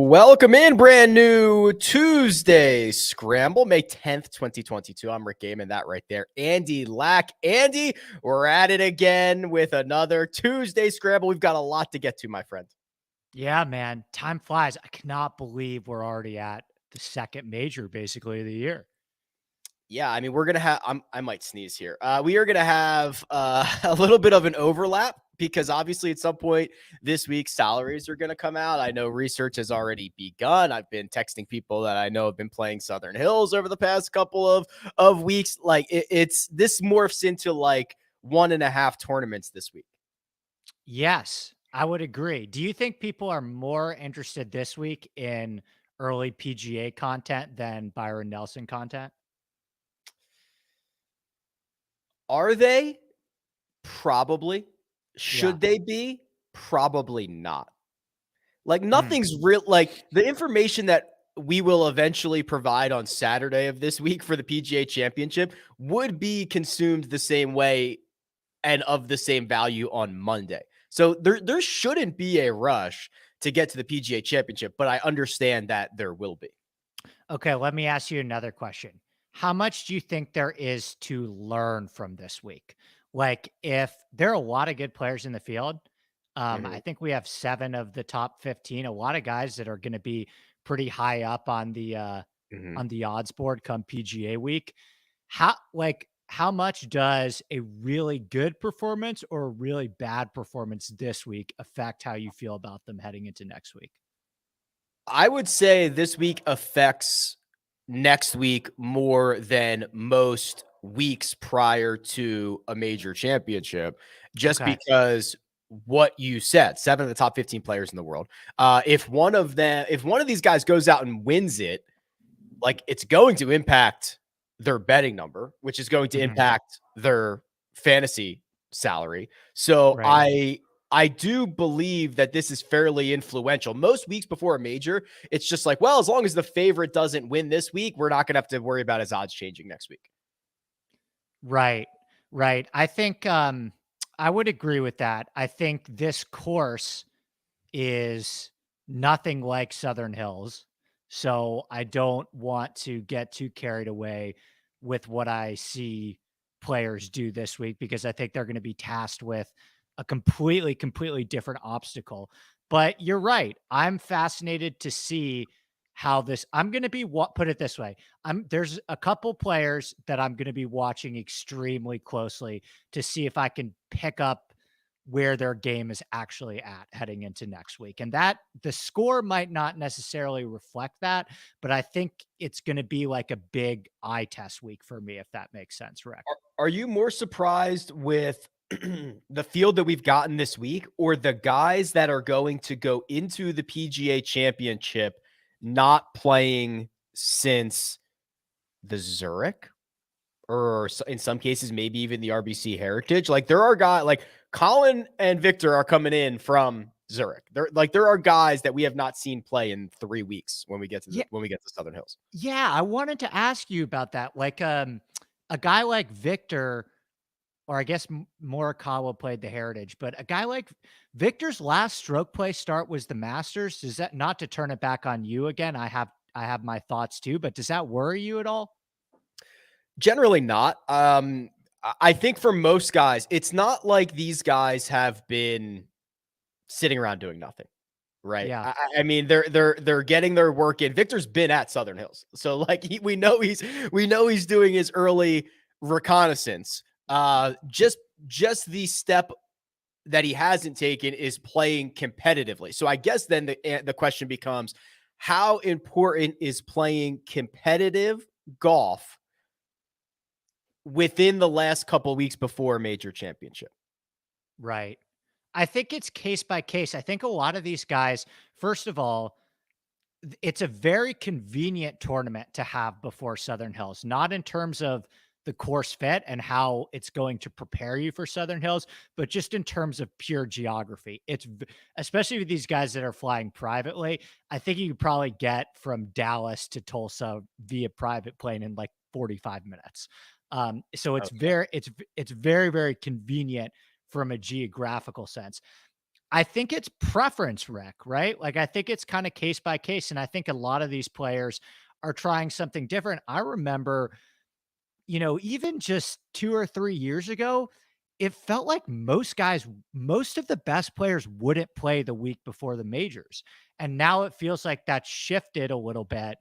Welcome in, brand new Tuesday Scramble, May 10th, 2022. I'm Rick Gehman, that right there. Andy Lack. Andy, we're at it again with another Tuesday Scramble. We've got a lot to get to, my friend. Yeah, man. Time flies. I cannot believe we're already at the second major, basically, of the year. Yeah, I mean, we're going to have, I might sneeze here. We are going to have a little bit of an overlap because obviously at some point this week, salaries are going to come out. I know research has already begun. I've been texting people that I know have been playing Southern Hills over the past couple of weeks. Like this morphs into like 1.5 tournaments this week. Yes, I would agree. Do you think people are more interested this week in early PGA content than Byron Nelson content? Are they? Probably. Yeah. Should they be? Probably not. Like Mm. nothing's real. Like the information that we will eventually provide on Saturday of this week for the PGA Championship would be consumed the same way and of the same value on Monday. So there shouldn't be a rush to get to the PGA Championship, but I understand that there will be. Okay, let me ask you another question. How much do you think there is to learn from this week? Like, if there are a lot of good players in the field, I think we have 7 of the top 15, a lot of guys that are going to be pretty high up on the odds board come PGA week. How much does a really good performance or a really bad performance this week affect how you feel about them heading into next week? I would say this week affects next week more than most weeks prior to a major championship, just Okay. because what you said, 7 of the top 15 players in the world. If one of these guys goes out and wins it, like it's going to impact their betting number, which is going to Mhm. impact their fantasy salary. So Right. I do believe that this is fairly influential. Most weeks before a major, it's just like, well, as long as the favorite doesn't win this week, we're not going to have to worry about his odds changing next week. Right. Right. I think I would agree with that. I think this course is nothing like Southern Hills. So I don't want to get too carried away with what I see players do this week because I think they're going to be tasked with a completely different obstacle. But you're right. I'm fascinated to see how this I'm going to be what put it this way. There's a couple players that I'm going to be watching extremely closely to see if I can pick up where their game is actually at heading into next week. And that the score might not necessarily reflect that, but I think it's going to be like a big eye test week for me, if that makes sense, Rick. Are you more surprised with the field that we've gotten this week or the guys that are going to go into the PGA Championship not playing since the Zurich or in some cases, maybe even the RBC Heritage? Like there are guys like Colin and Victor are coming in from Zurich. There are guys that we have not seen play in 3 weeks when we get to Yeah, Southern Hills. yeah. I wanted to ask you about that. Like a guy like Victor, or I guess Morikawa played the Heritage, but a guy like Victor's last stroke play start was the Masters. Does that not to turn it back on you again? I have my thoughts too, but does that worry you at all? Generally not. I think for most guys, it's not like these guys have been sitting around doing nothing, right? Yeah. I mean, they're getting their work in. Victor's been at Southern Hills, so like we know he's doing his early reconnaissance. Just the step that he hasn't taken is playing competitively. So I guess then the question becomes, how important is playing competitive golf within the last couple of weeks before a major championship? Right. I think it's case by case. I think a lot of these guys, first of all, it's a very convenient tournament to have before Southern Hills, not in terms of the course fit and how it's going to prepare you for Southern Hills, but just in terms of pure geography. Especially with these guys that are flying privately. I think you could probably get from Dallas to Tulsa via private plane in like 45 minutes. So it's Okay. very convenient from a geographical sense. I think it's preference, Rick, right? Like, I think it's kind of case by case. And I think a lot of these players are trying something different. I remember, even just 2 or 3 years ago, it felt like most of the best players wouldn't play the week before the majors. And now it feels like that's shifted a little bit.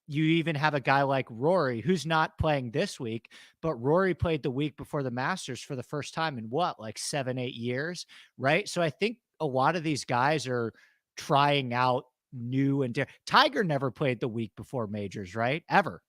You even have a guy like Rory, who's not playing this week, but Rory played the week before the Masters for the first time in what, like 7, 8 years, right? So I think a lot of these guys are trying out new and Tiger never played the week before majors, right? Ever.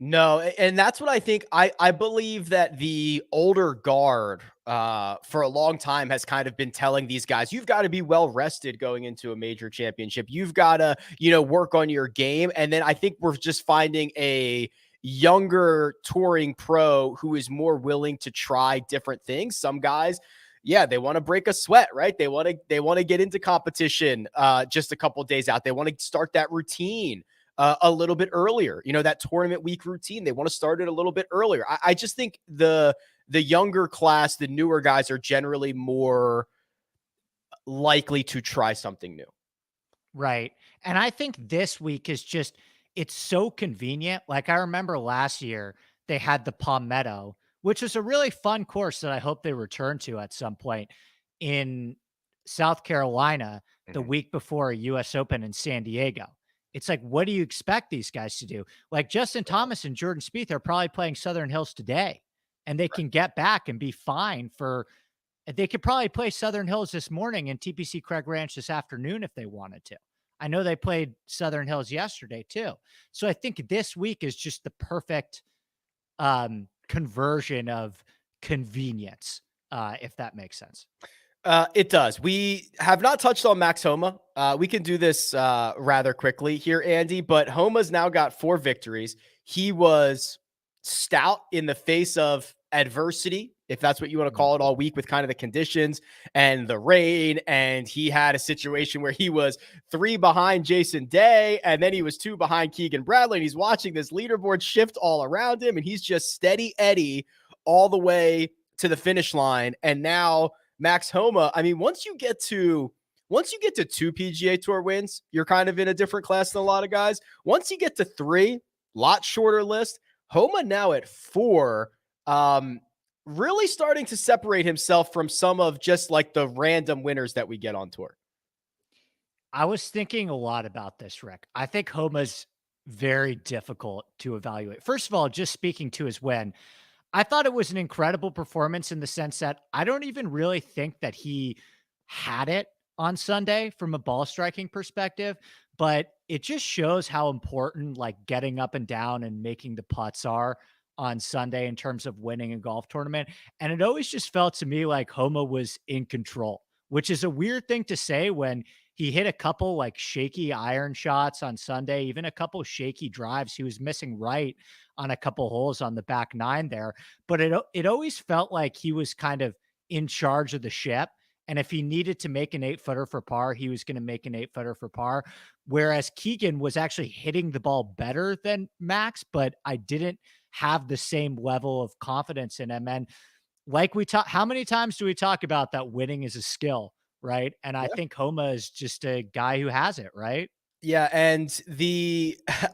No, and that's what I think. I believe that the older guard for a long time has kind of been telling these guys, you've got to be well rested going into a major championship. You've got to, work on your game. And then I think we're just finding a younger touring pro who is more willing to try different things. Some guys, yeah, they want to break a sweat, right? They want to get into competition just a couple days out. They want to start that routine a little bit earlier. That tournament week routine, they want to start it a little bit earlier. I just think the younger class, the newer guys are generally more likely to try something new. Right. And I think this week is it's so convenient. Like, I remember last year they had the Palmetto, which was a really fun course that I hope they return to at some point in South Carolina the Mhm. week before a US Open in San Diego. It's like, what do you expect these guys to do? Like, Justin Thomas and Jordan Spieth are probably playing Southern Hills today, and they can get back and be fine they could probably play Southern Hills this morning and TPC Craig Ranch this afternoon if they wanted to. I know they played Southern Hills yesterday too. So I think this week is just the perfect conversion of convenience, if that makes sense. It does. We have not touched on Max Homa. We can do this rather quickly here, Andy, but Homa's now got 4 victories. He was stout in the face of adversity, if that's what you want to call it, all week with kind of the conditions and the rain. And he had a situation where he was 3 behind Jason Day, and then he was 2 behind Keegan Bradley. And he's watching this leaderboard shift all around him, and he's just steady Eddie all the way to the finish line. And now Max Homa, I mean, once you get to 2 PGA Tour wins, you're kind of in a different class than a lot of guys. Once you get to 3, lot shorter list. Homa now at 4, really starting to separate himself from some of just like the random winners that we get on tour. I was thinking a lot about this, Rick. I think Homa's very difficult to evaluate. First of all, just speaking to his win, I thought it was an incredible performance in the sense that I don't even really think that he had it on Sunday from a ball striking perspective, but it just shows how important like getting up and down and making the putts are on Sunday in terms of winning a golf tournament. And it always just felt to me like Homa was in control, which is a weird thing to say when he hit a couple like shaky iron shots on Sunday, even a couple shaky drives. He was missing right on a couple holes on the back 9 there, but it always felt like he was kind of in charge of the ship. And if he needed to make an 8-footer for par, he was going to make an 8-footer for par. Whereas Keegan was actually hitting the ball better than Max, but I didn't have the same level of confidence in him. And like we talk, how many times do we talk about that winning is a skill, right? And I think Homa is just a guy who has it, right? Yeah, and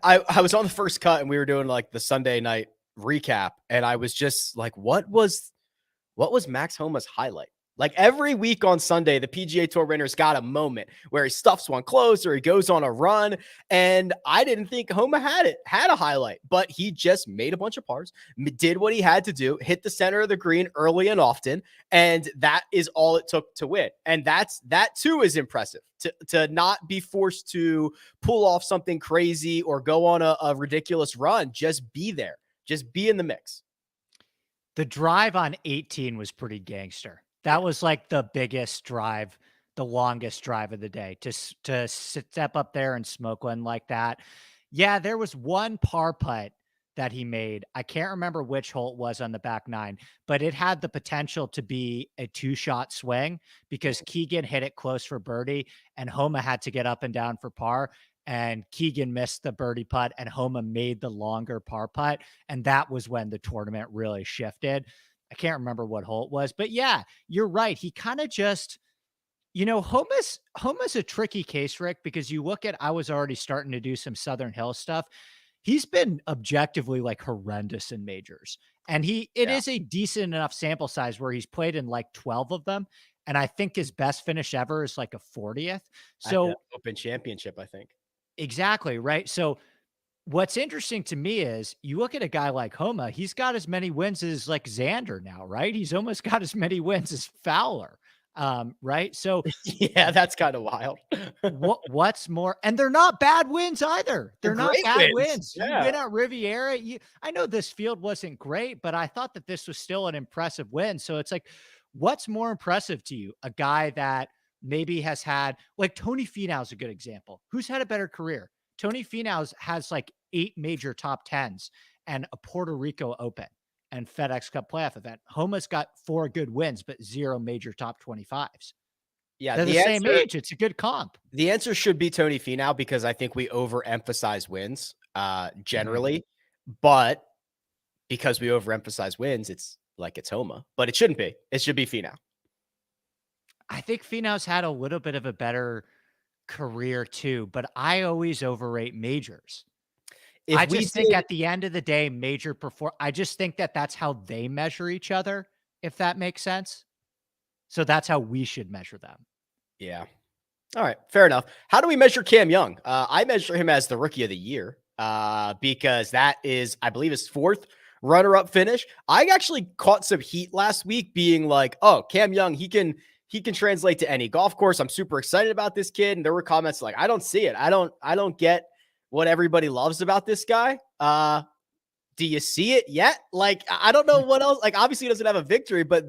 I was on the first cut and we were doing like the Sunday night recap, and I was just like, what was Max Homa's highlight? Like every week on Sunday, the PGA Tour winner's got a moment where he stuffs one close or he goes on a run. And I didn't think Homa had a highlight, but he just made a bunch of pars, did what he had to do, hit the center of the green early and often. And that is all it took to win. And that too is impressive, to not be forced to pull off something crazy or go on a ridiculous run. Just be there, just be in the mix. The drive on 18 was pretty gangster. That was like the biggest drive, the longest drive of the day to step up there and smoke one like that. Yeah, there was one par putt that he made. I can't remember which hole it was on the back 9, but it had the potential to be a 2-shot swing because Keegan hit it close for birdie and Homa had to get up and down for par. And Keegan missed the birdie putt and Homa made the longer par putt. And that was when the tournament really shifted. I can't remember what hole it was, but yeah, you're right. He kind of just Homa's a tricky case, Rick, because you look at, I was already starting to do some Southern Hills stuff. He's been objectively like horrendous in majors. And it is a decent enough sample size where he's played in like 12 of them. And I think his best finish ever is like a 40th. So At the Open Championship, I think. exactly. Right. So what's interesting to me is you look at a guy like Homa, he's got as many wins as like Xander now, right? He's almost got as many wins as Fowler. Right. So Yeah, that's kind of wild. what's more, and they're not bad wins either. They're not great bad wins. wins. You Yeah. win at Riviera. I know this field wasn't great, but I thought that this was still an impressive win. So it's like, what's more impressive to you? A guy that maybe has had, like Tony Finau's a good example. Who's had a better career? Tony Finau's has like 8 major top 10s and a Puerto Rico Open and FedEx Cup playoff event. Homa's got 4 good wins, but 0 major top 25s. Yeah, They're the same age. It's a good comp. The answer should be Tony Finau because I think we overemphasize wins generally, but because we overemphasize wins, it's like it's Homa, but it shouldn't be. It should be Finau. I think Finau's had a little bit of a better career too, but I always overrate majors. I just think at the end of the day, I just think that that's how they measure each other, if that makes sense. So that's how we should measure them. Yeah. All right. Fair enough. How do we measure Cam Young? I measure him as the rookie of the year because that is, I believe, his 4th runner-up finish. I actually caught some heat last week being like, oh, Cam Young, he can translate to any golf course. I'm super excited about this kid. And there were comments like, I don't see it. I don't get what everybody loves about this guy. Do you see it yet? Like, I don't know what else. Like, obviously he doesn't have a victory, but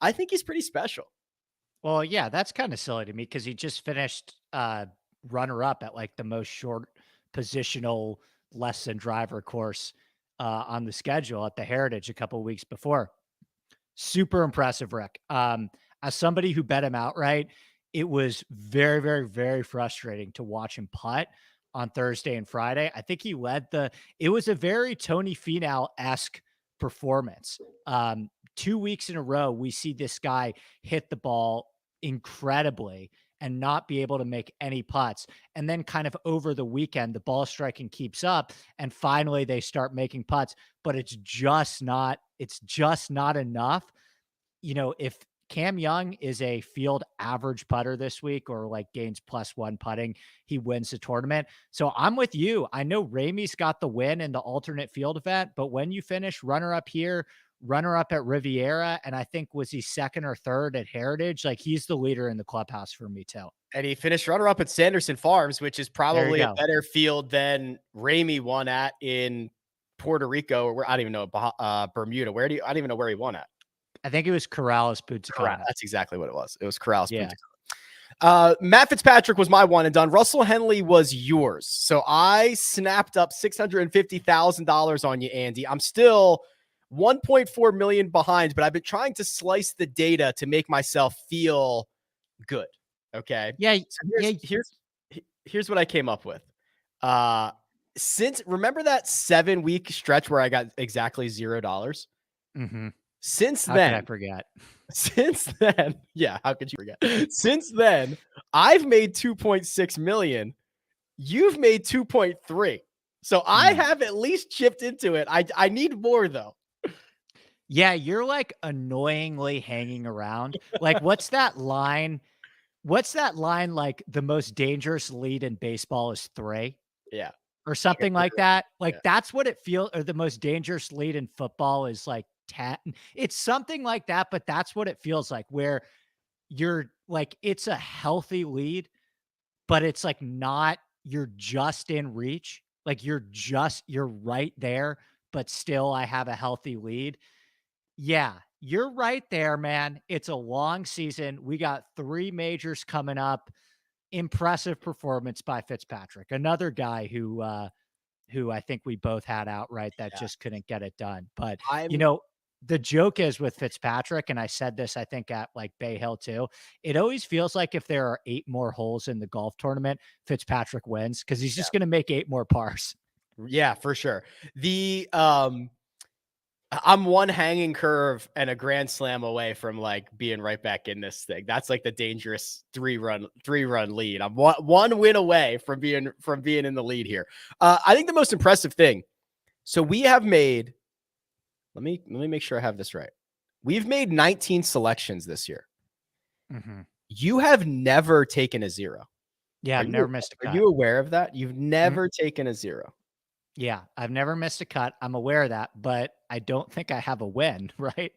I think he's pretty special. Well, yeah, that's kind of silly to me because he just finished runner-up at like the most short positional less than driver course on the schedule at the Heritage a couple of weeks before. Super impressive, Rick. As somebody who bet him outright, it was very, very, very frustrating to watch him putt on Thursday and Friday. I think he it was a very Tony Finau-esque performance. 2 weeks in a row, we see this guy hit the ball incredibly and not be able to make any putts. And then kind of over the weekend, the ball striking keeps up and finally they start making putts, but it's just not enough. If Cam Young is a field average putter this week or like gains +1 putting, he wins the tournament. So I'm with you. I know Ramey's got the win in the alternate field event, but when you finish runner-up here, runner-up at Riviera, and I think was he 2nd or 3rd at Heritage, like he's the leader in the clubhouse for me too. And he finished runner-up at Sanderson Farms, which is probably a better field than Ramey won at in Puerto Rico, or I don't even know, Bermuda. I don't even know where he won at. I think it was Corrales, Punta Cana. That's exactly what it was. It was Corrales, Punta Cana. Matt Fitzpatrick was my one and done. Russell Henley was yours. So I snapped up $650,000 on you, Andy. I'm still 1.4 million behind, but I've been trying to slice the data to make myself feel good. Okay. Yeah. So here's what I came up with. Remember that 7-week stretch where I got exactly $0? Mm-hmm. Since how then, could I forget? Since then, yeah, how could you forget? Since then, I've made 2.6 million. You've made 2.3. So I have at least chipped into it. I need more though. Yeah, you're like annoyingly hanging around. Like, what's that line? Like the most dangerous lead in baseball is 3. Yeah. Or something like that. Like that's what it feels, or the most dangerous lead in football is like 10. It's something like that, but that's what it feels like, where you're like, it's a healthy lead, but it's like not, you're just in reach. Like you're right there, but still I have a healthy lead. Yeah, you're right there, man. It's a long season. We got 3 majors coming up. Impressive performance by Fitzpatrick. Another guy who I think we both had outright that just couldn't get it done. But the joke is with Fitzpatrick, and I said this, I think at like Bay Hill too, it always feels like if there are 8 more holes in the golf tournament, Fitzpatrick wins because he's just going to make 8 more pars. Yeah, for sure. The I'm one hanging curve and a grand slam away from like being right back in this thing. That's like the dangerous three run lead. I'm one win away from being in the lead here. I think the most impressive thing. So we have made. Let me make sure I have this right. We've made 19 selections this year. Mm-hmm. You have never taken a zero. Yeah, I've never missed a cut. Are you aware of that? You've never taken a zero. Yeah, I've never missed a cut. I'm aware of that, but I don't think I have a win, right?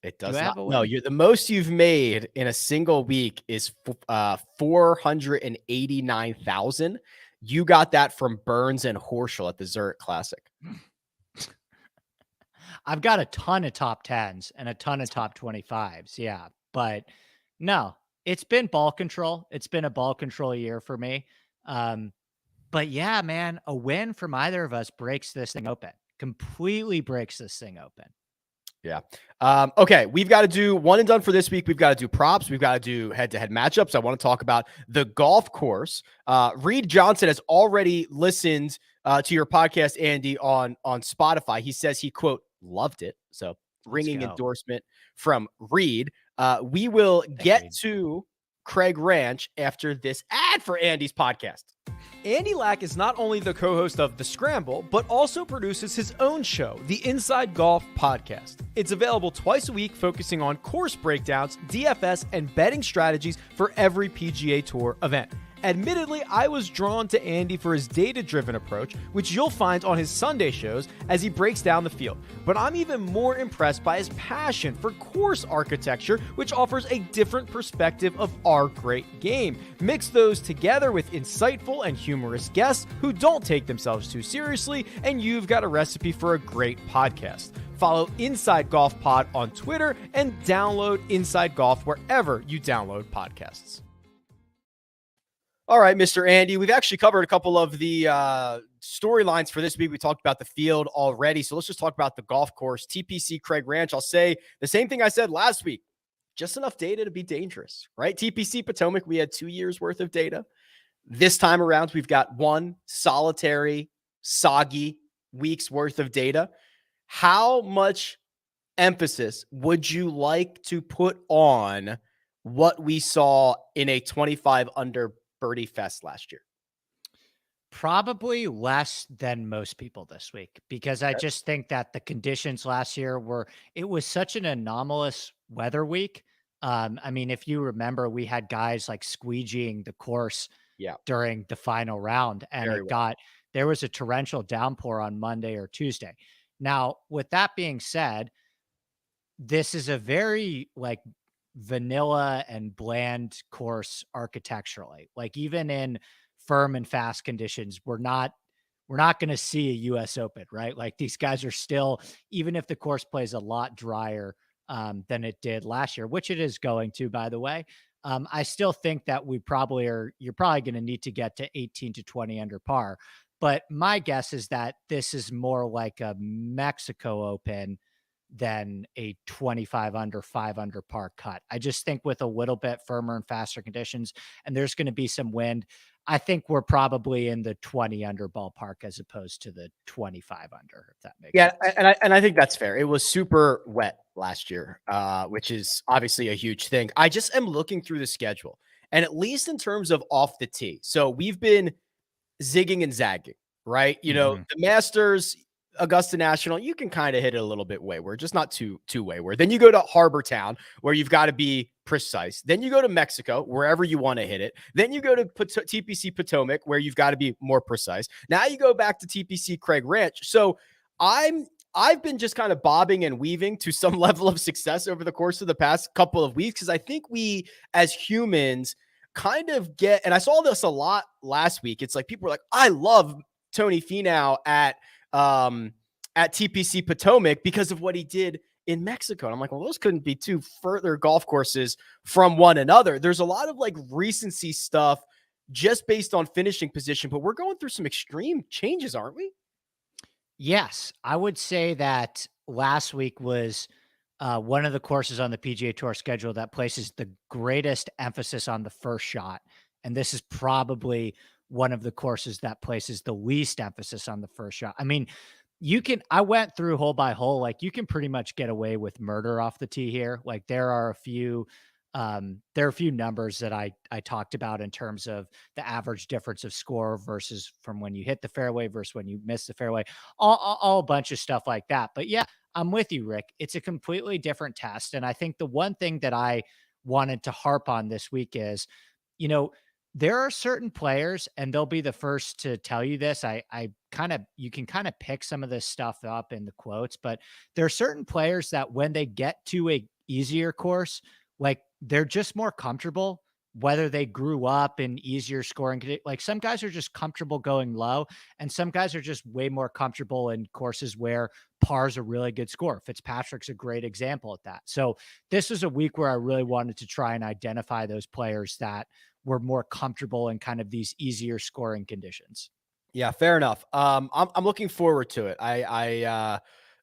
It does Do I not. have a No, win? you're the most you've made in a single week is 489,000. You got that from Burns and Horschel at the Zurich Classic. I've got a ton of top 10s and a ton of top 25s. Yeah. But no, it's been ball control. It's been a ball control year for me. But yeah, man, a win from either of us breaks this thing open, completely breaks this thing open. Yeah. Okay. We've got to do one and done for this week. We've got to do props. We've got to do head-to-head matchups. I want to talk about the golf course. Reed Johnson has already listened to your podcast, Andy, on Spotify. He says he, quote, loved it. So ringing endorsement from Reed. We will get to Craig Ranch after this ad for Andy's podcast. Andy Lack is not only the co-host of The Scramble, but also produces his own show, the Inside Golf Podcast. It's available twice a week, focusing on course breakdowns, DFS, and betting strategies for every PGA Tour event. Admittedly, I was drawn to Andy for his data-driven approach, which you'll find on his Sunday shows as he breaks down the field. But I'm even more impressed by his passion for course architecture, which offers a different perspective of our great game. Mix those together with insightful and humorous guests who don't take themselves too seriously, and you've got a recipe for a great podcast. Follow Inside Golf Pod on Twitter and download Inside Golf wherever you download podcasts. All right, Mr. Andy, we've actually covered a couple of the storylines for this week. We talked about the field already, so let's just talk about the golf course. TPC Craig Ranch, I'll say the same thing I said last week. Just enough data to be dangerous, right? TPC Potomac, we had 2 years worth of data. This time around, we've got one solitary, soggy week's worth of data. How much emphasis would you like to put on what we saw in a 25 under birdie fest last year? Probably less than most people this week, because I just think that the conditions last year it was such an anomalous weather week. I mean, if you remember, we had guys like squeegeeing the course during the final round, and there was a torrential downpour on Monday or Tuesday. Now, with that being said, this is a very like vanilla and bland course architecturally. Like even in firm and fast conditions, we're not going to see a US Open, right? Like these guys are still, even if the course plays a lot drier than it did last year, which it is going to, by the way. I still think that you're probably going to need to get to 18 to 20 under par. But my guess is that this is more like a Mexico Open than a 25 under 5 under par cut. I just think with a little bit firmer and faster conditions, and there's going to be some wind, I think we're probably in the 20 under ballpark as opposed to the 25 under, if that makes sense. And I think that's fair. It was super wet last year, which is obviously a huge thing. I just am looking through the schedule, and at least in terms of off the tee. So we've been zigging and zagging, right? You know, the Masters, Augusta National, you can kind of hit it a little bit wayward, just not too wayward. Then you go to Harbor Town, where you've got to be precise. Then you go to Mexico, wherever you want to hit it. Then you go to TPC Potomac, where you've got to be more precise. Now you go back to TPC Craig Ranch. So I've been just kind of bobbing and weaving to some level of success over the course of the past couple of weeks, because I think we as humans kind of get, and I saw this a lot last week. It's like people were like, I love Tony Finau at TPC Potomac because of what he did in Mexico. And I'm like, well, those couldn't be two further golf courses from one another. There's a lot of like recency stuff just based on finishing position, but we're going through some extreme changes, aren't we? Yes. I would say that last week was one of the courses on the PGA Tour schedule that places the greatest emphasis on the first shot. And this is probably one of the courses that places the least emphasis on the first shot. I mean, I went through hole by hole. Like, you can pretty much get away with murder off the tee here. Like, there are a few numbers that I talked about in terms of the average difference of score versus from when you hit the fairway versus when you miss the fairway, all a bunch of stuff like that. But yeah, I'm with you, Rick. It's a completely different test. And I think the one thing that I wanted to harp on this week is, you know, there are certain players, and they'll be the first to tell you this. You can kind of pick some of this stuff up in the quotes, but there are certain players that when they get to a easier course, like, they're just more comfortable, whether they grew up in easier scoring. Like, some guys are just comfortable going low, and some guys are just way more comfortable in courses where par's a really good score. Fitzpatrick's a great example of that. So this was a week where I really wanted to try and identify those players that were more comfortable in kind of these easier scoring conditions. Yeah, fair enough. I'm looking forward to it.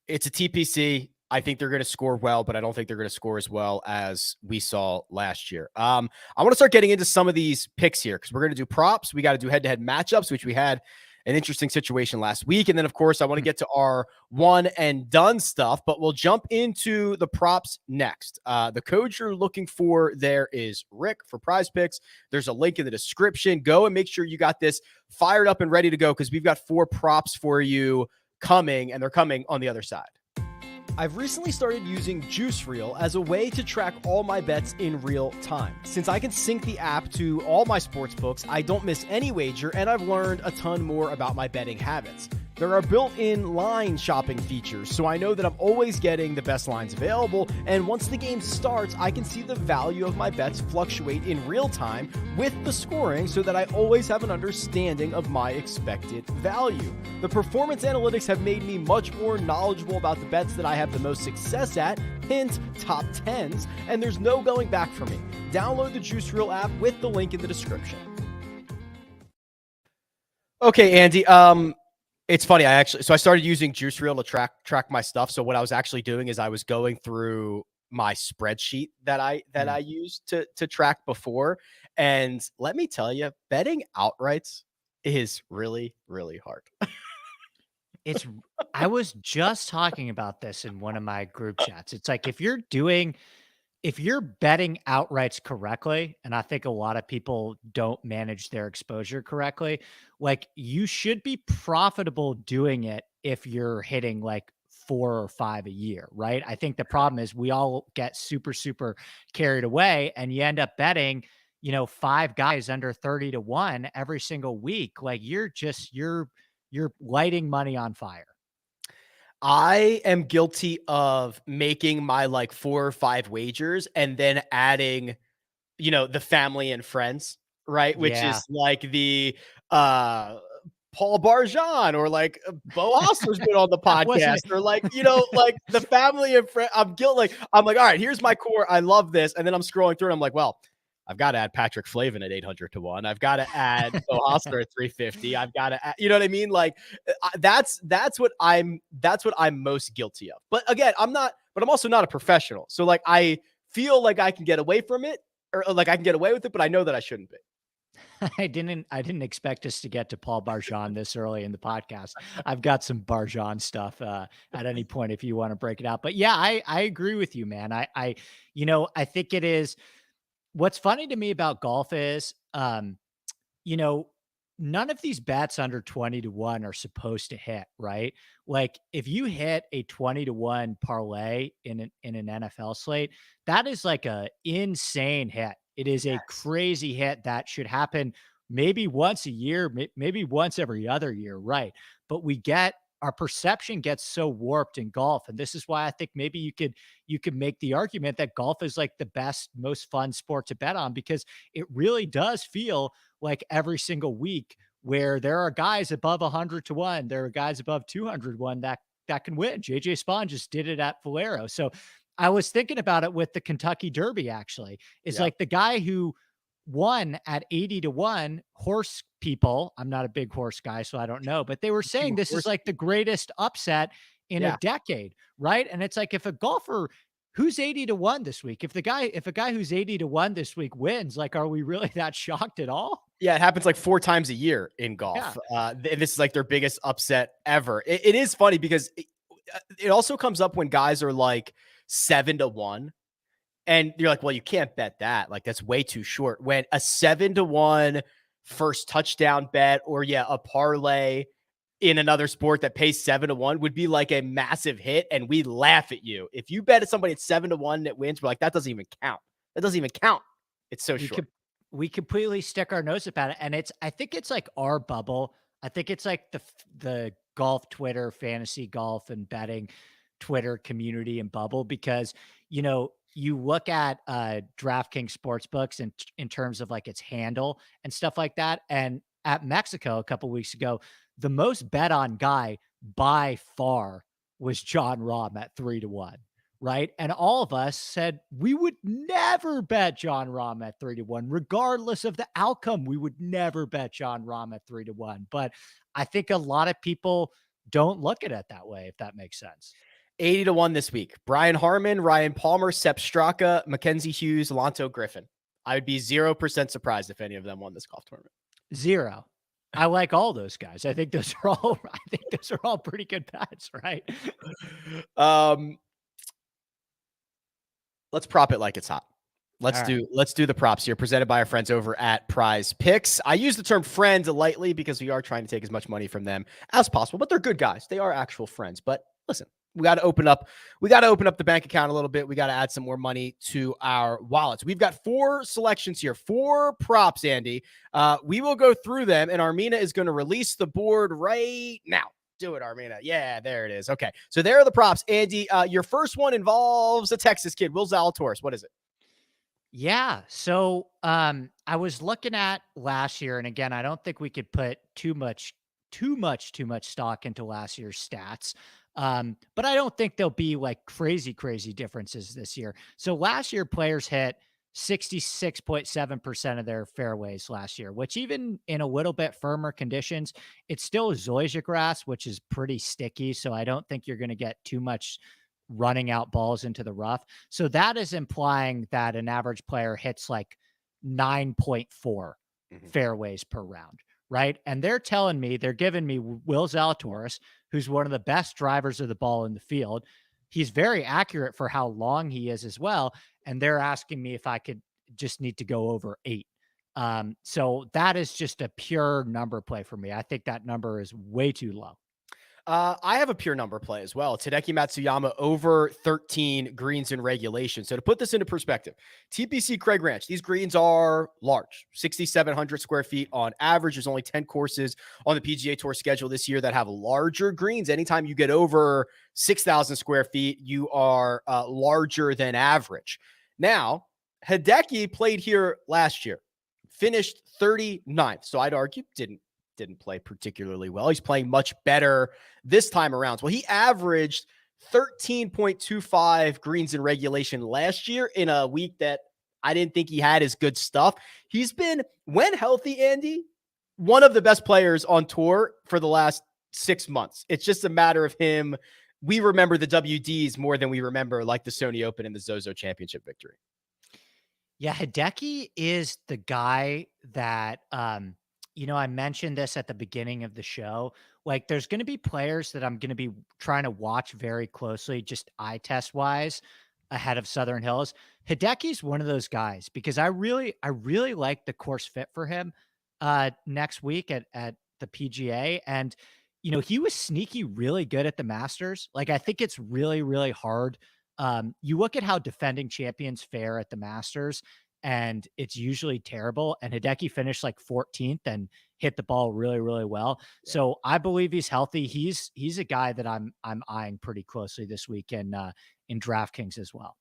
It's a TPC. I think they're going to score well, but I don't think they're going to score as well as we saw last year. I want to start getting into some of these picks here because we're going to do props. We got to do head-to-head matchups, which we had an interesting situation last week. And then, of course, I want to get to our one and done stuff, but we'll jump into the props next. The code you're looking for there is Rick for PrizePicks. There's a link in the description. Go and make sure you got this fired up and ready to go because we've got 4 props for you coming, and they're coming on the other side. I've recently started using JuiceReel as a way to track all my bets in real time. Since I can sync the app to all my sports books, I don't miss any wager, and I've learned a ton more about my betting habits. There are built-in line shopping features, so I know that I'm always getting the best lines available, and once the game starts, I can see the value of my bets fluctuate in real time with the scoring so that I always have an understanding of my expected value. The performance analytics have made me much more knowledgeable about the bets that I have the most success at, hint, top 10s, and there's no going back for me. Download the JuiceReel app with the link in the description. Okay, Andy, it's funny. I started using JuiceReel to track my stuff. So what I was actually doing is I was going through my spreadsheet that I used to track before. And let me tell you, betting outrights is really, really hard. I was just talking about this in one of my group chats. It's like, if you're betting outrights correctly, and I think a lot of people don't manage their exposure correctly, like, you should be profitable doing it if you're hitting like 4 or 5 a year, right? I think the problem is we all get super, super carried away, and you end up betting, 5 guys under 30 to 1 every single week. Like, you're lighting money on fire. I am guilty of making my like 4 or 5 wagers and then adding, the family and friends, right? Which is like the Paul Barjan or like Bo Hostler's been on the podcast or like, like the family and friends. I'm like, all right, here's my core. I love this. And then I'm scrolling through and I'm like, well, I've got to add Patrick Flavin at 800 to 1. I've got to add Bo Hostler at 350. I've got to add, you know what I mean? Like that's what I'm most guilty of. But again, I'm also not a professional. So like, I feel like I can get away from it or like I can get away with it, but I know that I shouldn't be. I didn't expect us to get to Paul Barjan this early in the podcast. I've got some Barjan stuff at any point if you want to break it out. But yeah, I agree with you, man. I think it is. What's funny to me about golf is, none of these bets under 20 to 1 are supposed to hit, right? Like, if you hit a 20 to 1 parlay in an NFL slate, that is like a insane hit. It is a crazy hit that should happen maybe once a year, maybe once every other year, right? But our perception gets so warped in golf. And this is why I think maybe you could make the argument that golf is like the best, most fun sport to bet on, because it really does feel like every single week where there are guys above 100 to 1, there are guys above 200 to 1 that can win. JJ Spawn just did it at Valero. So I was thinking about it with the Kentucky Derby, actually. It's like the guy who won at 80 to 1, horse people. I'm not a big horse guy, so I don't know, but they were saying this is like the greatest upset in a decade, right? And it's like, if a golfer who's 80-1 this week? If a guy who's 80-1 this week wins, like, are we really that shocked at all? Yeah, it happens like 4 times a year in golf. This is like their biggest upset ever. It is funny because it also comes up when guys are like 7-1. And you're like, well, you can't bet that. Like, that's way too short. When a 7-1 first touchdown bet, or a parlay in another sport that pays 7-1 would be like a massive hit, and we laugh at you. If you bet at somebody at 7-1 that wins, we're like, that doesn't even count. That doesn't even count. It's so short. We completely stick our nose up at it, and I think it's like our bubble. I think it's like the golf Twitter, fantasy golf and betting Twitter community and bubble, because you look at DraftKings Sportsbooks in terms of like its handle and stuff like that. And at Mexico a couple weeks ago, the most bet on guy by far was John Rahm at 3-1. Right. And all of us said we would never bet John Rahm at 3-1, regardless of the outcome. We would never bet John Rahm at 3-1. But I think a lot of people don't look at it that way, if that makes sense. 80-1 this week. Brian Harmon, Ryan Palmer, Sepp Straka, Mackenzie Hughes, Lonto Griffin. I would be 0% surprised if any of them won this golf tournament. 0. I like all those guys. I think those are all pretty good bets, right? Let's prop it like it's hot. Let's do the props here, presented by our friends over at PrizePicks. I use the term friend lightly because we are trying to take as much money from them as possible, but they're good guys. They are actual friends. But listen, we got to open up the bank account a little bit. We got to add some more money to our wallets. We've got 4 selections here, 4 props, Andy. We will go through them, and Armina is going to release the board right now. Do it, Armina. Yeah, there it is. Okay, so there are the props. Andy, your first one involves a Texas kid, Will Zalatoris. What is it? Yeah. So I was looking at last year, and again, I don't think we could put too much stock into last year's stats. But I don't think there'll be like crazy differences this year. So last year, players hit 66.7% of their fairways last year, which even in a little bit firmer conditions, it's still zoysia grass, which is pretty sticky. So I don't think you're going to get too much running out balls into the rough. So that is implying that an average player hits like 9.4 fairways per round, right? And they're giving me Will Zalatoris, who's one of the best drivers of the ball in the field. He's very accurate for how long he is as well. And they're asking me if I could just need to go over 8. So that is just a pure number play for me. I think that number is way too low. I have a pure number play as well. Tadeki Matsuyama over 13 greens in regulation. So to put this into perspective, TPC Craig Ranch, these greens are large, 6,700 square feet on average. There's only 10 courses on the PGA Tour schedule this year that have larger greens. Anytime you get over 6,000 square feet, you are larger than average. Now, Hideki played here last year, finished 39th. So I'd argue didn't play particularly well. He's playing much better this time around. Well, he averaged 13.25 greens in regulation last year in a week that I didn't think he had his good stuff. He's been, when healthy, Andy, one of the best players on tour for the last 6 months. It's just a matter of him. We remember the WDs more than we remember like the Sony Open and the Zozo Championship victory. Yeah, Hideki is the guy that, I mentioned this at the beginning of the show. Like, there's going to be players that I'm going to be trying to watch very closely, just eye test wise, ahead of Southern Hills. Hideki's one of those guys because I really like the course fit for him next week at the PGA. And, he was sneaky really good at the Masters. Like, I think it's really, really hard. You look at how defending champions fare at the Masters, and it's usually terrible. And Hideki finished like 14th and hit the ball really, really well. Yeah. So I believe he's healthy. He's a guy that I'm eyeing pretty closely this week in DraftKings as well.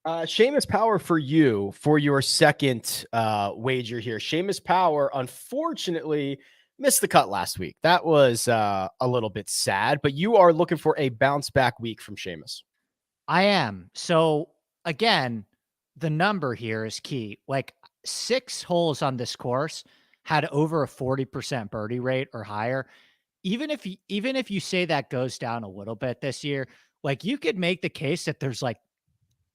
Seamus Power for you for your second wager here. Seamus Power, unfortunately, missed the cut last week. That was a little bit sad, but you are looking for a bounce back week from Seamus. I am. So again, the number here is key. Like 6 holes on this course had over a 40% birdie rate or higher. Even if you say that goes down a little bit this year, like you could make the case that there's like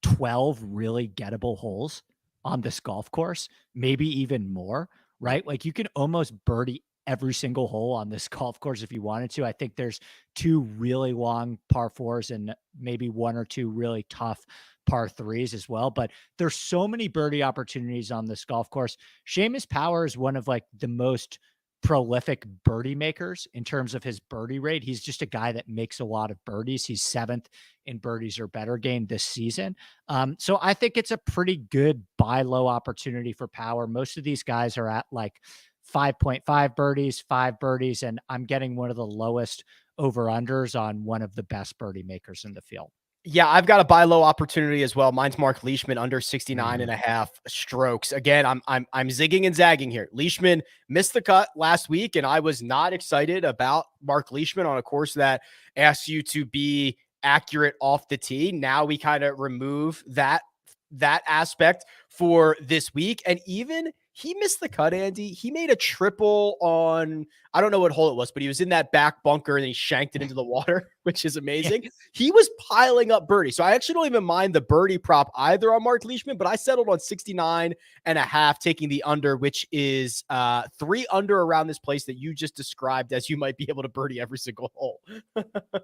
12 really gettable holes on this golf course, maybe even more, right? Like you can almost birdie every single hole on this golf course if you wanted to. I think there's 2 really long par 4s and maybe 1 or 2 really tough par 3s as well. But there's so many birdie opportunities on this golf course. Seamus Power is one of like the most prolific birdie makers in terms of his birdie rate. He's just a guy that makes a lot of birdies. He's 7th in birdies or better game this season. So I think it's a pretty good buy low opportunity for Power. Most of these guys are at like 5.5 birdies, 5 birdies, and I'm getting one of the lowest over unders on one of the best birdie makers in the field. Yeah, I've got a buy low opportunity as well. Mine's Marc Leishman under 69 and a half strokes. Again, I'm zigging and zagging here. Leishman missed the cut last week, and I was not excited about Marc Leishman on a course that asks you to be accurate off the tee. Now we kind of remove that aspect for this week. And even he missed the cut, Andy. He made a triple on, I don't know what hole it was, but he was in that back bunker and he shanked it into the water, which is amazing. He was piling up birdie. So I actually don't even mind the birdie prop either on Marc Leishman, but I settled on 69 and a half, taking the under, which is 3 under around this place that you just described as you might be able to birdie every single hole.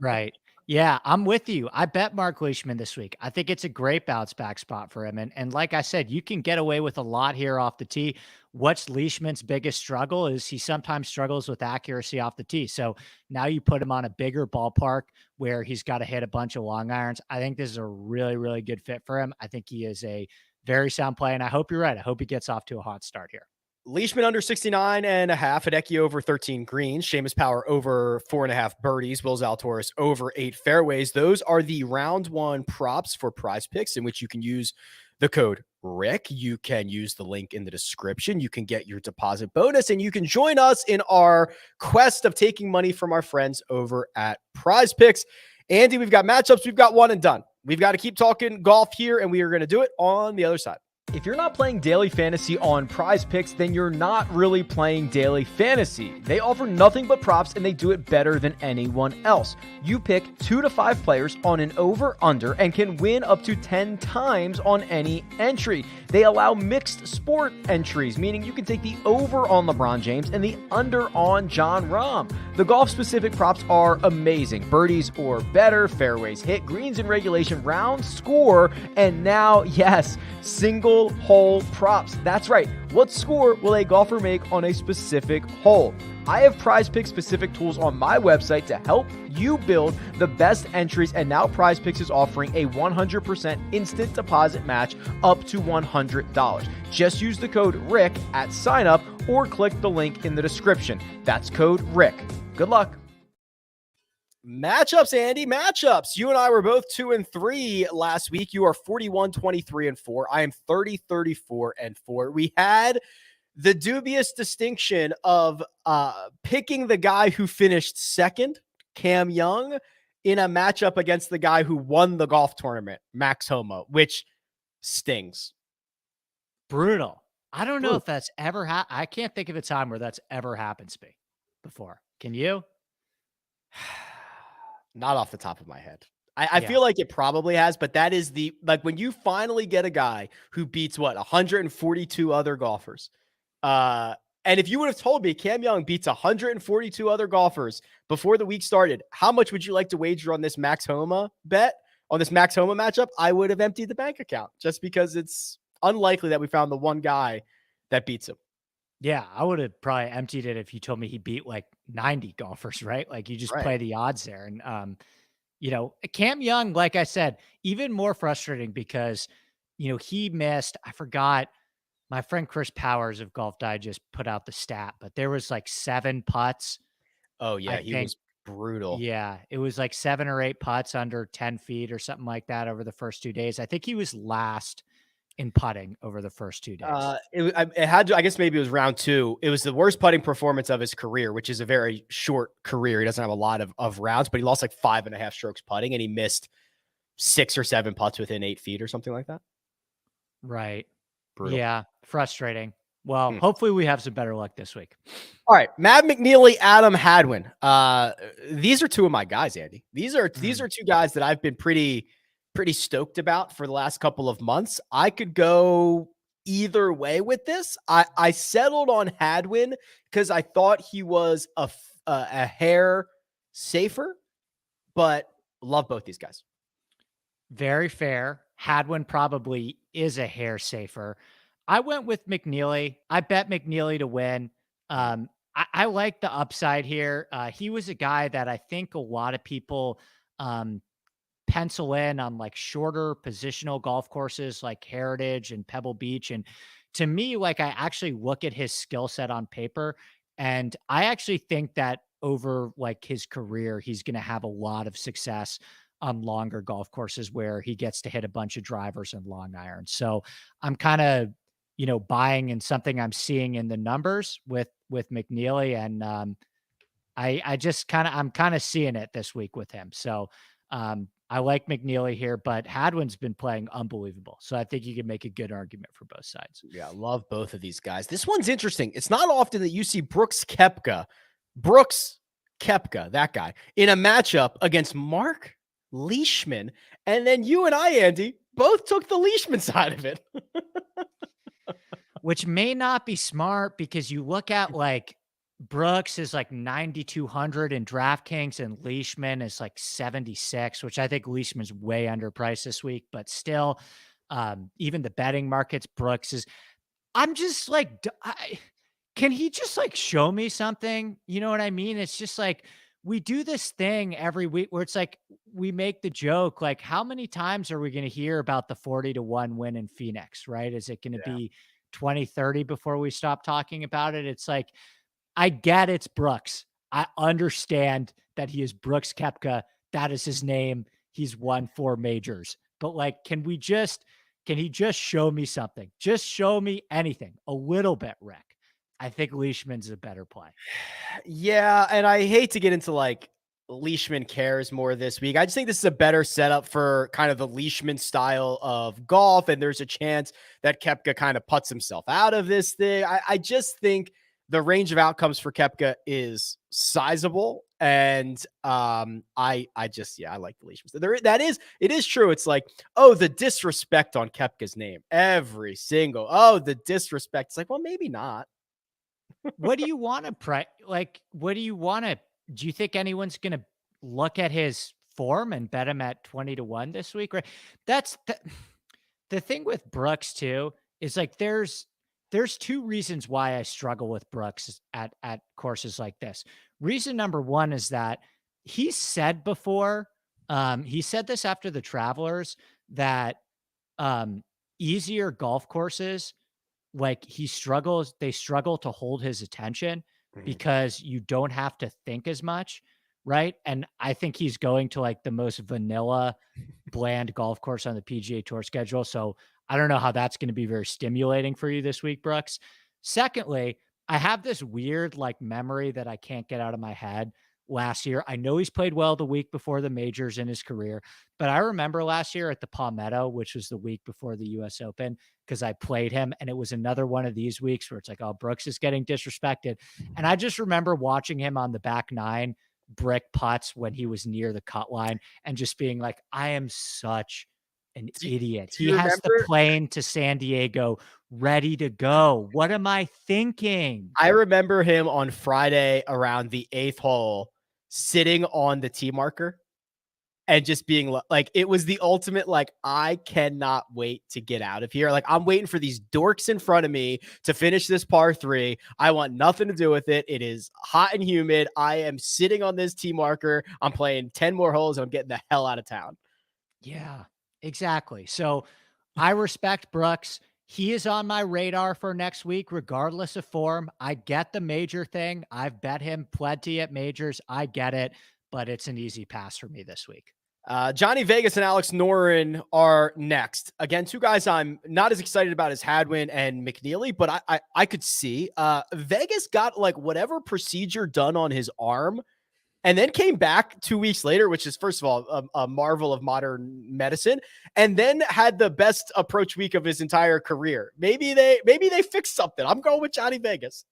Right. Yeah, I'm with you. I bet Marc Leishman this week. I think it's a great bounce back spot for him. And like I said, you can get away with a lot here off the tee. What's Leishman's biggest struggle is he sometimes struggles with accuracy off the tee. So now you put him on a bigger ballpark where he's got to hit a bunch of long irons. I think this is a really, really good fit for him. I think he is a very sound play, and I hope you're right. I hope he gets off to a hot start here. Leishman under 69 and a half, Hideki over 13 greens, Seamus Power over 4.5 birdies, Will Zalatoris over 8 fairways. Those are the round 1 props for PrizePicks, in which you can use the code Rick. You can use the link in the description. You can get your deposit bonus, and you can join us in our quest of taking money from our friends over at PrizePicks. Andy, we've got matchups. We've got one and done. We've got to keep talking golf here, and we are going to do it on the other side. If you're not playing daily fantasy on PrizePicks, then you're not really playing daily fantasy. They offer nothing but props, and they do it better than anyone else. You pick 2 to 5 players on an over-under and can win up to 10 times on any entry. They allow mixed sport entries, meaning you can take the over on LeBron James and the under on Jon Rahm. The golf-specific props are amazing. Birdies or better, fairways hit, greens in regulation, round score, and now, yes, single hole props. That's right. What score will a golfer make on a specific hole? I have PrizePicks specific tools on my website to help you build the best entries, and now PrizePicks is offering a 100% instant deposit match up to $100. Just use the code RICK at sign up or click the link in the description. That's code RICK. Good luck. Matchups, Andy, matchups. You and I were both 2-3 last week. You are 41, 23, and 4. I am 30, 34, and 4. We had the dubious distinction of picking the guy who finished second, Cam Young, in a matchup against the guy who won the golf tournament, Max Homa, which stings. Brutal. I don't know if that's ever happened. I can't think of a time where that's ever happened to me before. Can you? Not off the top of my head. I feel like it probably has, but that is when you finally get a guy who beats 142 other golfers. And if you would have told me Cam Young beats 142 other golfers before the week started, how much would you like to wager on this Max Homa bet, on this Max Homa matchup? I would have emptied the bank account just because it's unlikely that we found the one guy that beats him. Yeah, I would have probably emptied it if you told me he beat like 90 golfers, right? Like you just play the odds there. And, Cam Young, like I said, even more frustrating because, he missed, I forgot, my friend Chris Powers of Golf Digest put out the stat, but there was like 7 putts. Oh yeah, he was brutal. Yeah, it was like 7 or 8 putts under 10 feet or something like that over the first 2 days. I think he was last in putting over the first 2 days. It had to, I guess maybe it was round 2. It was the worst putting performance of his career, which is a very short career. He doesn't have a lot of rounds, but he lost like 5.5 strokes putting, and he missed 6 or 7 putts within 8 feet or something like that. Right. Brutal. Yeah. Frustrating. Well, hopefully we have some better luck this week. All right. Mav McNealy, Adam Hadwin. These are 2 of my guys, Andy. These are 2 guys that I've been pretty pretty stoked about for the last couple of months. I could go either way with this. I settled on Hadwin because I thought he was a hair safer, but love both these guys. Very fair. Hadwin probably is a hair safer. I went with McNealy. I bet McNealy to win. I like the upside here. He was a guy that I think a lot of people pencil in on like shorter positional golf courses like Heritage and Pebble Beach. And to me, like I actually look at his skill set on paper, and I actually think that over like his career, he's going to have a lot of success on longer golf courses where he gets to hit a bunch of drivers and long irons. So I'm kind of, buying in something I'm seeing in the numbers with McNealy. And I'm kind of seeing it this week with him. So I like McNealy here, but Hadwin's been playing unbelievable. So I think you can make a good argument for both sides. Yeah, I love both of these guys. This one's interesting. It's not often that you see Koepka, that guy, in a matchup against Marc Leishman. And then you and I, Andy, both took the Leishman side of it. Which may not be smart because you look at like Brooks is like 9,200 in DraftKings and Leishman is like 76, which I think Leishman's way underpriced this week, but still, even the betting markets, Brooks is, I'm just like, can he just like show me something? You know what I mean? It's just like, we do this thing every week where it's like, we make the joke, like how many times are we going to hear about the 40-1 win in Phoenix, right? Is it going to be 20, 30 before we stop talking about it? It's like, I get it's Brooks. I understand that he is Brooks Koepka. That is his name. He's won 4 majors. But like, can he just show me something? Just show me anything a little bit, Rick. I think Leishman's a better play. Yeah, and I hate to get into like Leishman cares more this week. I just think this is a better setup for kind of the Leishman style of golf, and there's a chance that Koepka kind of puts himself out of this thing. I just think the range of outcomes for Koepka is sizable, and I like the Leishman. It is true. It's like, oh, the disrespect on Koepka's name. The disrespect. It's like, well, maybe not. What do you want to do you think anyone's going to look at his form and bet him at 20-1 this week? Right. That's the thing with Brooks too, is like, there's 2 reasons why I struggle with Brooks at courses like this. Reason number 1 is that he said before, he said this after the Travelers, that easier golf courses, like they struggle to hold his attention because you don't have to think as much. Right. And I think he's going to like the most vanilla, bland golf course on the PGA Tour schedule. So I don't know how that's going to be very stimulating for you this week, Brooks. Secondly, I have this weird like memory that I can't get out of my head last year. I know he's played well the week before the majors in his career, but I remember last year at the Palmetto, which was the week before the US Open, because I played him, and it was another one of these weeks where it's like, oh, Brooks is getting disrespected. And I just remember watching him on the back 9 brick putts when he was near the cut line and just being like, I am such an idiot. He has the plane to San Diego ready to go. What am I thinking? I remember him on Friday around the 8th hole sitting on the tee marker and just being like, it was the ultimate, like, I cannot wait to get out of here. Like, I'm waiting for these dorks in front of me to finish this par 3. I want nothing to do with it. It is hot and humid. I am sitting on this tee marker. I'm playing 10 more holes and I'm getting the hell out of town. Yeah, exactly. So I respect Brooks. He is on my radar for next week, regardless of form. I get the major thing. I've bet him plenty at majors. I get it, but it's an easy pass for me this week. Johnny Vegas and Alex Noren are next. Again, 2 guys I'm not as excited about as Hadwin and McNealy, but I could see Vegas got like whatever procedure done on his arm and then came back 2 weeks later, which is, first of all, a marvel of modern medicine, and then had the best approach week of his entire career. Maybe they fixed something. I'm going with Johnny Vegas.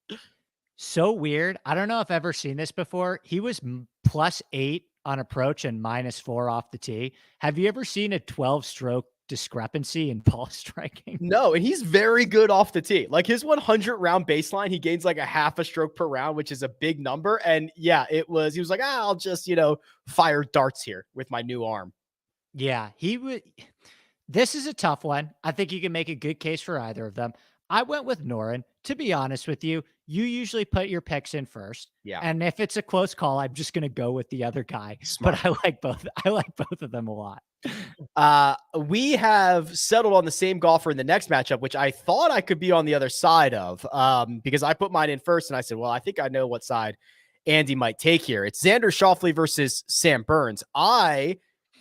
So weird. I don't know if I've ever seen this before. He was +8 on approach and -4 off the tee. Have you ever seen a 12-stroke discrepancy in ball striking? No, and he's very good off the tee. Like his 100 round baseline, he gains like a half a stroke per round, which is a big number. And yeah, he was like, I'll just, fire darts here with my new arm. Yeah, he would. This is a tough one. I think you can make a good case for either of them. I went with Noren. To be honest with you, you usually put your picks in first. Yeah. And if it's a close call, I'm just going to go with the other guy. Smart. But I like both. I like both of them a lot. We have settled on the same golfer in the next matchup, which I thought I could be on the other side of, because I put mine in first and I said, well, I think I know what side Andy might take here. It's Xander Schauffele versus Sam Burns. I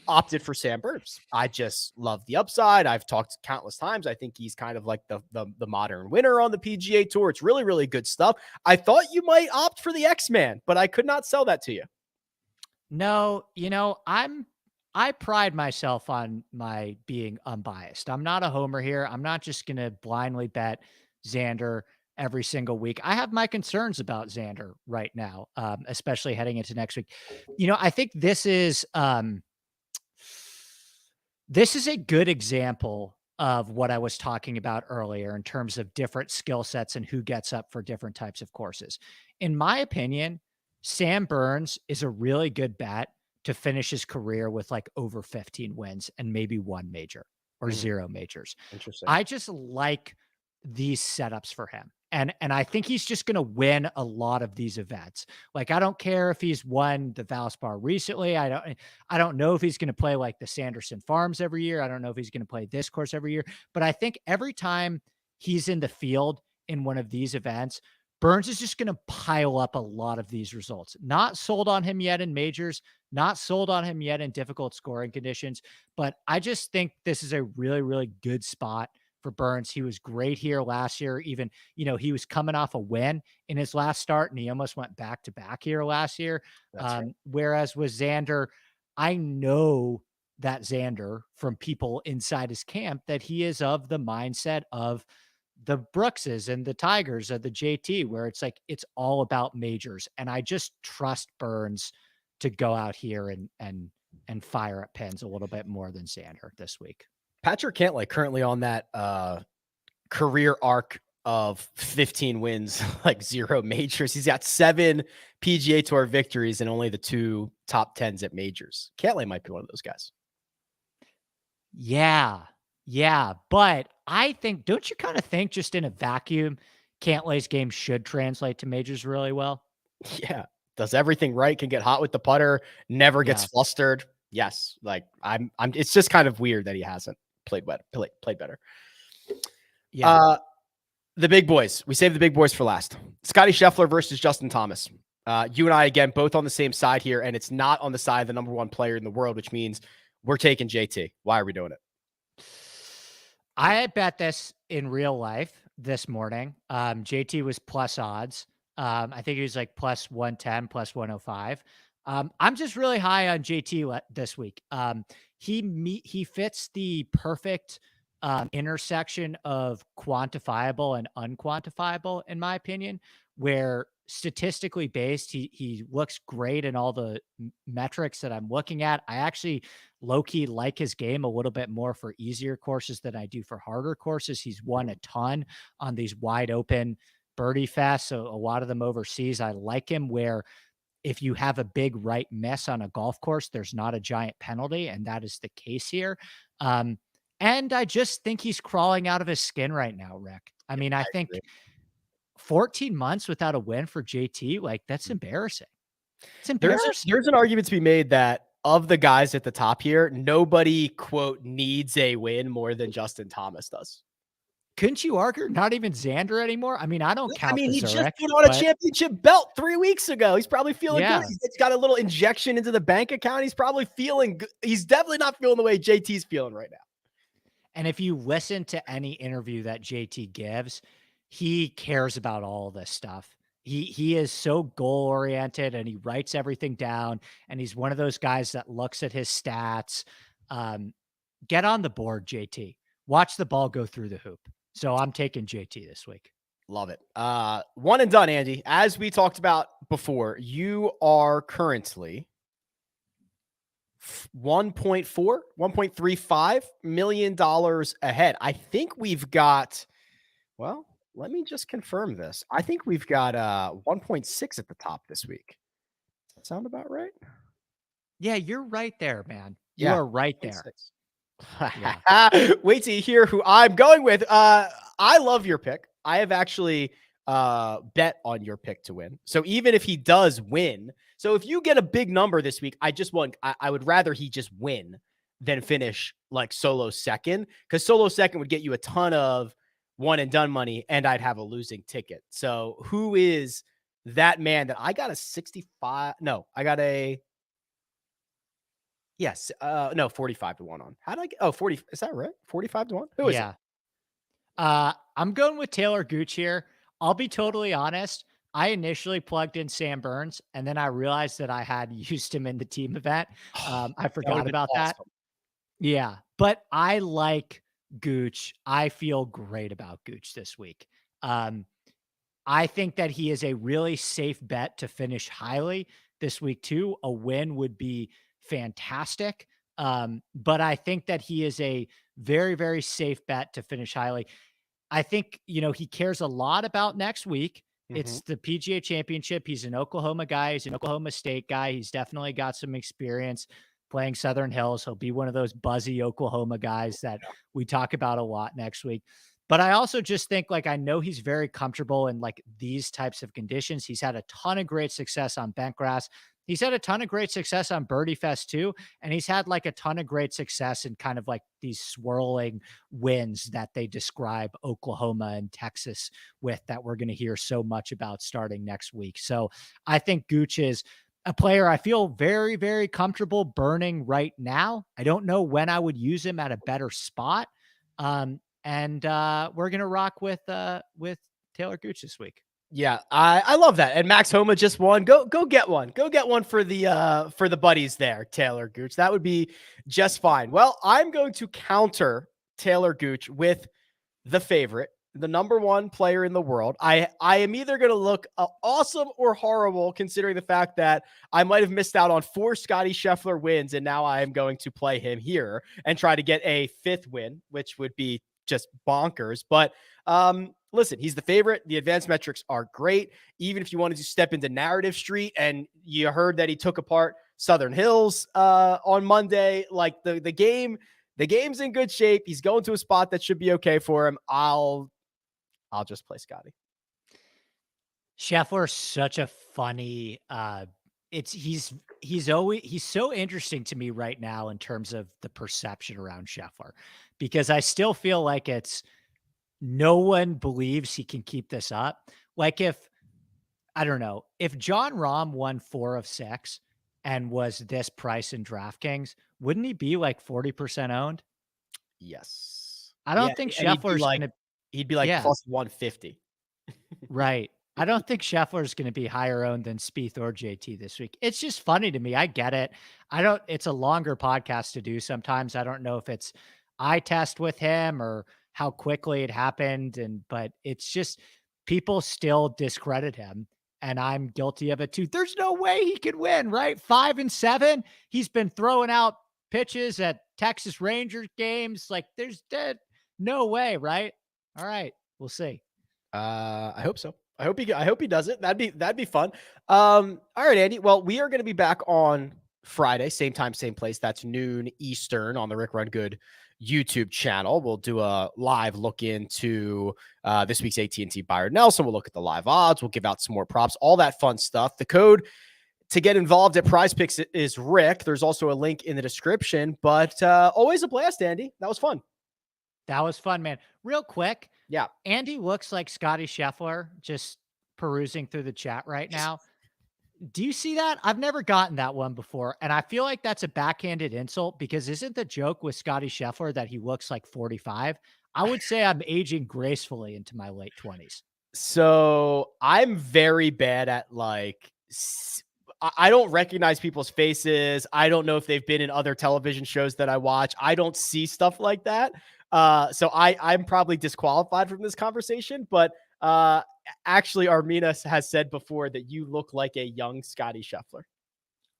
opted for Sam Burns. I just love the upside. I've talked countless times. I think he's kind of like the modern winner on the PGA Tour. It's really, really good stuff. I thought you might opt for the X-Man, but I could not sell that to you. No, I pride myself on my being unbiased. I'm not a homer here. I'm not just going to blindly bet Xander every single week. I have my concerns about Xander right now, especially heading into next week. I think this is a good example of what I was talking about earlier in terms of different skill sets and who gets up for different types of courses. In my opinion, Sam Burns is a really good bet to finish his career with like over 15 wins and maybe one major or zero majors. Interesting. I just like these setups for him. And I think he's just going to win a lot of these events. Like, I don't care if he's won the Valspar recently. I don't know if he's going to play like the Sanderson Farms every year. I don't know if he's going to play this course every year, but I think every time he's in the field in one of these events, Burns is just going to pile up a lot of these results. Not sold on him yet in majors, not sold on him yet in difficult scoring conditions, but I just think this is a really, really good spot for Burns. He was great here last year. Even, he was coming off a win in his last start and he almost went back to back here last year. Right. Whereas with Xander, I know that Xander from people inside his camp that he is of the mindset of the Brookses and the Tigers of the JT, where it's like, it's all about majors. And I just trust Burns to go out here and fire at pins a little bit more than Xander this week. Patrick Cantlay currently on that career arc of 15 wins, like zero majors. He's got 7 PGA Tour victories and only the 2 top 10s at majors. Cantlay might be one of those guys. Yeah. But I think, don't you kind of think just in a vacuum, Cantlay's game should translate to majors really well? Yeah. Does everything right, can get hot with the putter, never gets flustered. Yes. Like it's just kind of weird that he hasn't played better. Yeah. The big boys. We saved the big boys for last. Scottie Scheffler versus Justin Thomas. You and I, again, both on the same side here, and it's not on the side of the number 1 player in the world, which means we're taking JT. Why are we doing it? I bet this in real life this morning. JT was plus odds. I think he was like plus 110, plus 105. I'm just really high on JT this week. He fits the perfect intersection of quantifiable and unquantifiable, in my opinion, where statistically based, he looks great in all the metrics that I'm looking at. I actually low-key like his game a little bit more for easier courses than I do for harder courses. He's won a ton on these wide open birdie fests, so a lot of them overseas. I like him where if you have a big right miss on a golf course, there's not a giant penalty, and that is the case here. And I just think he's crawling out of his skin right now, Rick. I mean, I think 14 months without a win for JT, like, that's embarrassing. It's embarrassing. There's an argument to be made that of the guys at the top here, nobody, quote, needs a win more than Justin Thomas does. Couldn't you argue not even Xander anymore? I mean, I don't count. He just put on a championship belt 3 weeks ago. He's probably feeling good. He's got a little injection into the bank account. He's probably feeling good. He's definitely not feeling the way JT's feeling right now. And if you listen to any interview that JT gives, he cares about all this stuff. He is so goal oriented and he writes everything down. And he's one of those guys that looks at his stats. Get on the board, JT. Watch the ball go through the hoop. So I'm taking JT this week. Love it. One and done, Andy. As we talked about before, you are currently $1.35 million ahead. I think we've got, well, let me just confirm this. I think we've got 1.6 at the top this week. Does that sound about right? Yeah, you're right there, man. You Yeah, are right there. 1.6. Wait till you hear who I'm going with. I love your pick. I have actually bet on your pick to win. So even if he does win, so if you get a big number this week, I would rather he just win than finish like solo second, because solo second would get you a ton of one and done money and I'd have a losing ticket. So who is that man that I got a 65? No, I got a, yes. No, 45 to 1 on. How did I get, 40? Is that right? 45 to 1? Who is it? I'm going with Talor Gooch here. I'll be totally honest. I initially plugged in Sam Burns, and then I realized that I had used him in the team event. I forgot about that. Yeah, but I like Gooch. I feel great about Gooch this week. I think that he is a really safe bet to finish highly this week too. A win would be fantastic. But I think that he is a very, very safe bet to finish highly. I think, he cares a lot about next week. It's the PGA Championship. He's an Oklahoma guy. He's an Oklahoma State guy. He's definitely got some experience playing Southern Hills. He'll be one of those buzzy Oklahoma guys that we talk about a lot next week. But I also just think, I know he's very comfortable in these types of conditions. He's had a ton of great success on bent grass. He's had a ton of great success on Birdie Fest too. And he's had a ton of great success in kind of these swirling wins that they describe Oklahoma and Texas with, that we're going to hear so much about starting next week. So I think Gooch is a player I feel very, very comfortable burning right now. I don't know when I would use him at a better spot. And we're going to rock with Talor Gooch this week. Yeah, I love that. And Max Homa just won. Go get one. Go get one for the buddies there, Talor Gooch. That would be just fine. Well, I'm going to counter Talor Gooch with the favorite, the number one player in the world. I am either going to look awesome or horrible, considering the fact that I might have missed out on 4 Scottie Scheffler wins, and now I am going to play him here and try to get a 5th win, which would be just bonkers. But listen, he's the favorite. The advanced metrics are great. Even if you wanted to step into narrative street and you heard that he took apart Southern Hills on Monday, the game's in good shape. He's going to a spot that should be okay for him. I'll just play Scottie. Scheffler's such a funny, he's so interesting to me right now in terms of the perception around Scheffler, because I still feel like no one believes he can keep this up. If John Rahm won 4 of 6 and was this price in DraftKings, wouldn't he be 40% owned? Yes. I don't think Scheffler's he'd be plus 150. Right. I don't think Scheffler's going to be higher owned than Spieth or JT this week. It's just funny to me. I get it. It's a longer podcast to do sometimes. I don't know if it's eye test with him or how quickly it happened. But it's just, people still discredit him, and I'm guilty of it too. There's no way he could win, right? 5 and 7. He's been throwing out pitches at Texas Rangers games. There's no way, right? All right. We'll see. I hope so. I hope he does it. That'd be fun. All right, Andy. Well, we are going to be back on Friday, same time, same place. That's noon Eastern on the Rick Run Good YouTube channel. We'll do a live look into this week's AT&T Byron Nelson. We'll look at the live odds. We'll give out some more props, all that fun stuff. The code to get involved at PrizePicks is Rick. There's also a link in the description, but always a blast, Andy. That was fun. That was fun, man. Real quick. Yeah. Andy looks like Scottie Scheffler, just perusing through the chat right now. Do you see that? I've never gotten that one before. And I feel like that's a backhanded insult, because isn't the joke with Scottie Scheffler that he looks like 45? I would say I'm aging gracefully into my late 20s. So I'm very bad at I don't recognize people's faces. I don't know if they've been in other television shows that I watch. I don't see stuff like that. So I'm probably disqualified from this conversation, but actually Armina has said before that you look like a young Scottie Scheffler.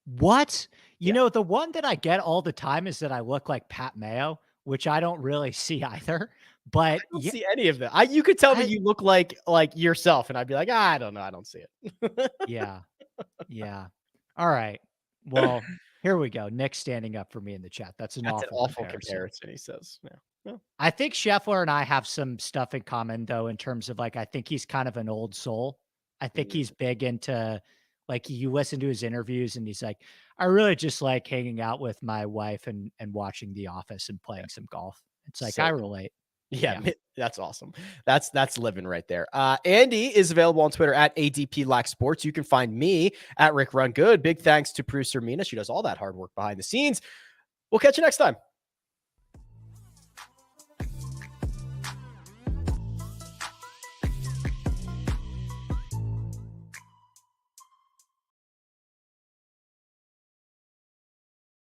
What? You Yeah. know, the one that I get all the time is that I look like Pat Mayo, which I don't really see either. But I don't yeah, see any of that. You could tell me I, you look like yourself, and I'd be like, I don't know, I don't see it. yeah, yeah. All right. Well, here we go. Nick standing up for me in the chat. That's an That's an awful awful comparison. comparison. He says, yeah. I think Scheffler and I have some stuff in common, though, in terms of like, I think he's kind of an old soul. I think he's big into like, you listen to his interviews and he's like, I really just like hanging out with my wife and watching The Office and playing some golf. It's like, So I relate. Yeah, that's awesome. That's living right there. Andy is available on Twitter at ADPLackSports. You can find me at RickRunGood. Big thanks to producer Mina. She does all that hard work behind the scenes. We'll catch you next time.